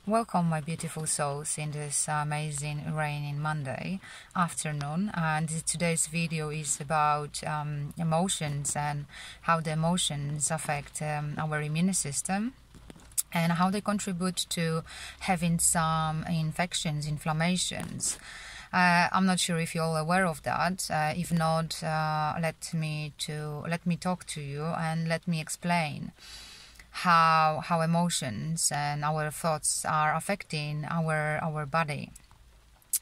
Welcome, my beautiful souls, in this amazing raining Monday afternoon. And today's video is about emotions and how the emotions affect our immune system and how they contribute to having some infections, inflammations. I'm not sure if you're all aware of that. If not, let me talk to you and let me explain how emotions and our thoughts are affecting our body.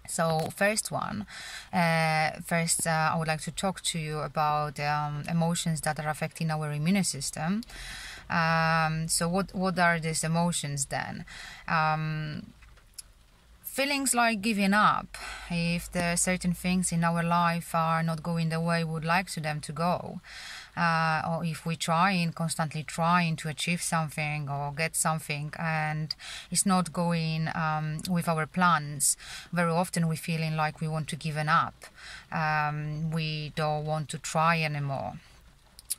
So first, I would like to talk to you about emotions that are affecting our immune system. So what are these emotions then? Feelings like giving up. If there are certain things in our life are not going the way we would like them to go, or if we constantly trying to achieve something or get something and it's not going with our plans, very often we're feeling like we want to give up. We don't want to try anymore.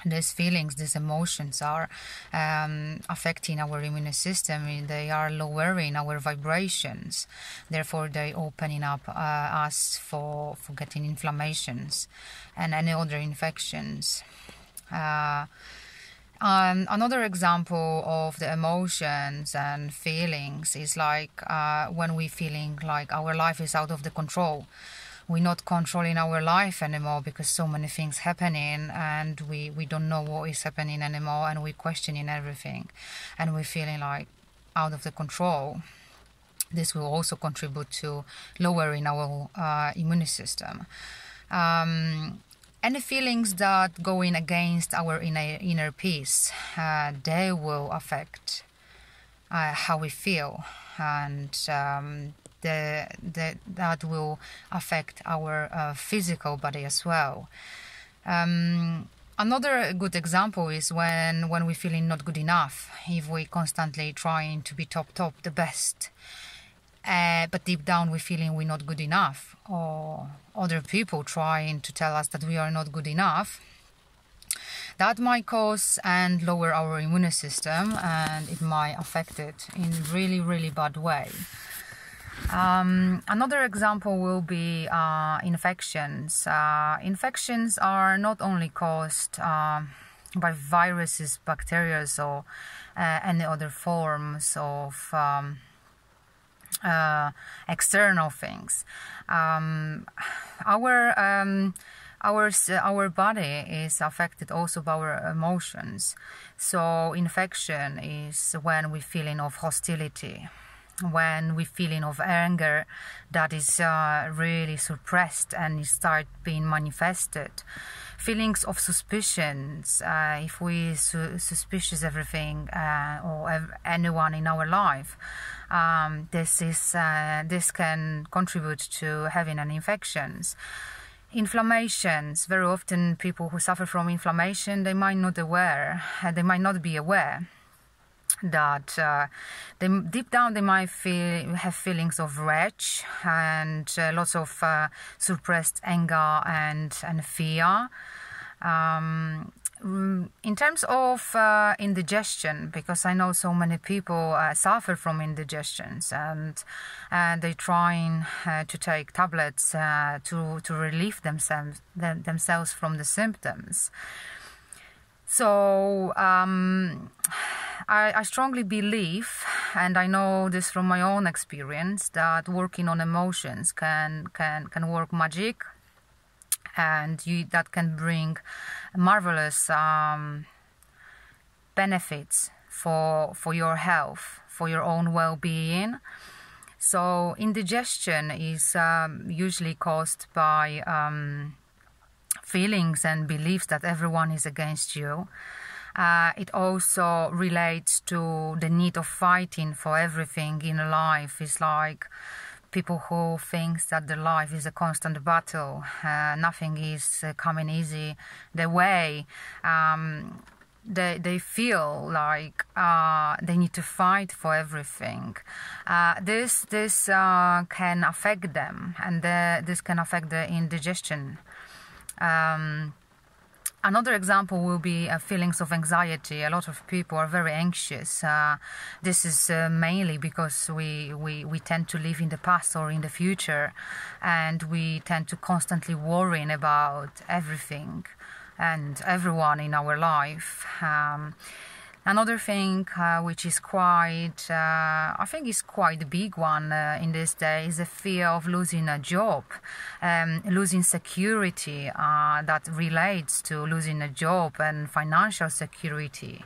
These feelings, these emotions are affecting our immune system. They are lowering our vibrations. Therefore, they opening up us for getting inflammations and any other infections. Another example of the emotions and feelings is like when we're feeling like our life is out of the control. We're not controlling our life anymore because so many things happening and we don't know what is happening anymore, and we're questioning everything and we're feeling like out of the control. This will also contribute to lowering our immune system. Any feelings that going against our inner peace, they will affect how we feel, and that will affect our physical body as well. Another good example is when we're feeling not good enough. If we're constantly trying to be top, the best, but deep down we're feeling we're not good enough, or other people trying to tell us that we are not good enough, that might cause and lower our immune system, and it might affect it in really, really bad way. Another example will be infections. Infections are not only caused by viruses, bacteria, or any other forms of external things. Our body is affected also by our emotions. So infection is when we're feeling of hostility, when we're feeling of anger that is really suppressed and it start being manifested. Feelings of suspicions, if we suspicious everything or anyone in our life, this can contribute to having an infections. Inflammations, very often people who suffer from inflammation, they might not be aware that deep down they might have feelings of rage and lots of suppressed anger and fear. In terms of indigestion, because I know so many people suffer from indigestions, and they're trying to take tablets to relieve themselves from the symptoms. So I strongly believe, and I know this from my own experience, that working on emotions can work magic, and that can bring marvelous benefits for your health, for your own well-being. So indigestion is usually caused by feelings and beliefs that everyone is against you. It also relates to the need of fighting for everything in life. It's like people who think that their life is a constant battle. Nothing is coming easy their way. They feel like they need to fight for everything. This can affect them, and this can affect the indigestion. Another example will be feelings of anxiety. A lot of people are very anxious. This is mainly because we tend to live in the past or in the future, and we tend to constantly worrying about everything and everyone in our life. Another thing which is quite, I think is quite a big one in this day, is the fear of losing a job, losing security that relates to losing a job and financial security,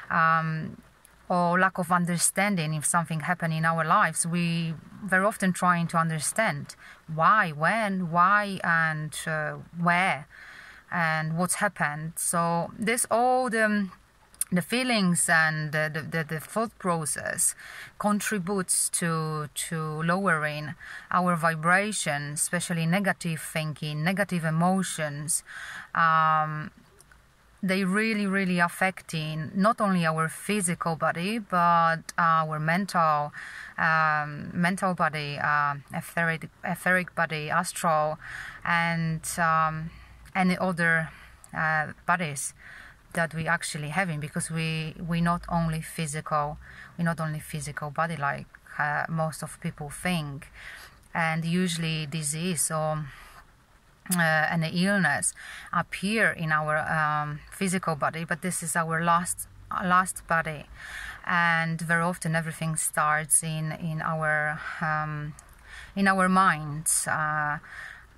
or lack of understanding if something happened in our lives. We very often trying to understand why, when, why, and where, and what's happened. So this all the feelings and the thought process contributes to lowering our vibration, especially negative thinking, negative emotions. They really affecting not only our physical body but our mental body, etheric body, astral, and any other bodies that we actually having, because we not only physical body like most of people think. And usually disease or an illness appear in our physical body, but this is our last body, and very often everything starts in our minds,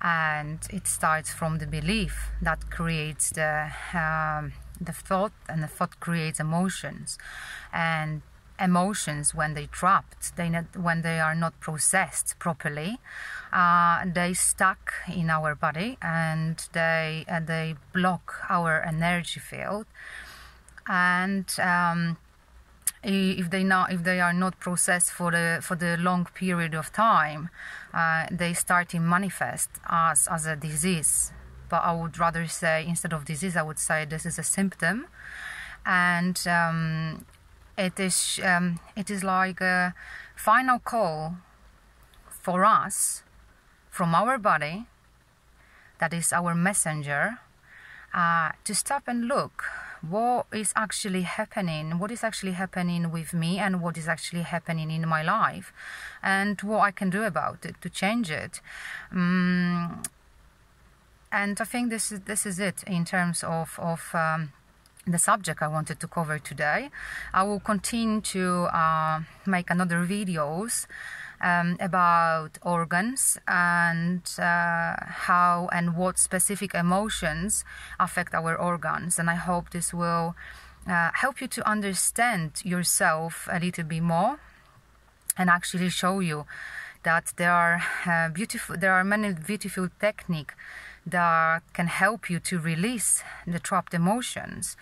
and it starts from the belief that creates the thought, and the thought creates emotions, and emotions, when they trapped, when they are not processed properly, they stuck in our body, and they block our energy field. And if they are not processed for the long period of time, they start to manifest as a disease. But I would rather say, instead of disease, I would say this is a symptom, and it is like a final call for us from our body, that is our messenger, to stop and look what is actually happening with me, and what is actually happening in my life, and what I can do about it to change it. And I think this is it in terms of the subject I wanted to cover today. I will continue to make another videos about organs, and how and what specific emotions affect our organs. And I hope this will help you to understand yourself a little bit more, and actually show you that there are many beautiful techniques that can help you to release the trapped emotions.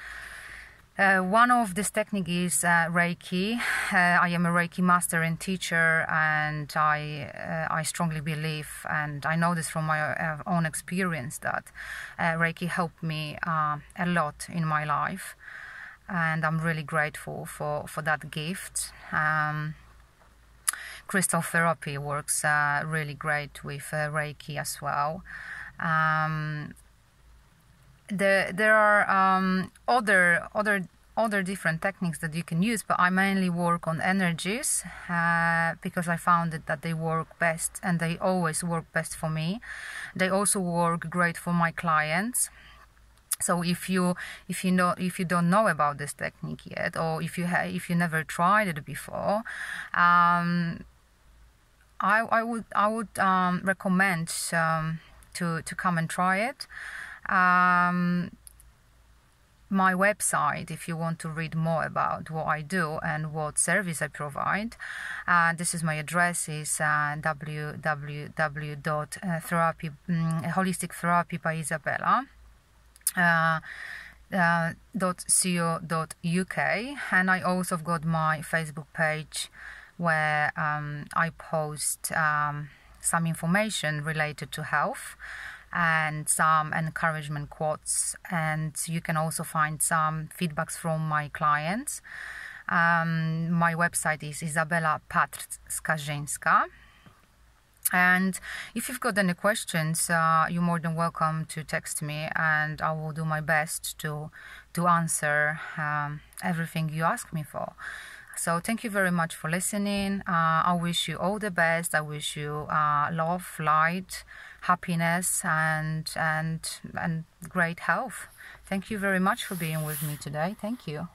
One of this technique is Reiki. I am a Reiki master and teacher, and I strongly believe, and I know this from my own experience, that Reiki helped me a lot in my life, and I'm really grateful for that gift. Crystal therapy works really great with Reiki as well. There are other different techniques that you can use, but I mainly work on energies because I found that they work best, and they always work best for me. They also work great for my clients. So if you don't know about this technique yet, or if you never tried it before, I would recommend to come and try it. My website, if you want to read more about what I do and what service I provide, this is my address, is Holistic Therapy by Isabella .co.uk, and I also got my Facebook page, where I post some information related to health and some encouragement quotes, and you can also find some feedbacks from my clients. My website is Izabela Patrz-Skarżyńska, And if you've got any questions, you're more than welcome to text me, and I will do my best to answer everything you ask me for. So thank you very much for listening. I wish you all the best. I wish you love, light, happiness, and great health. Thank you very much for being with me today. Thank you.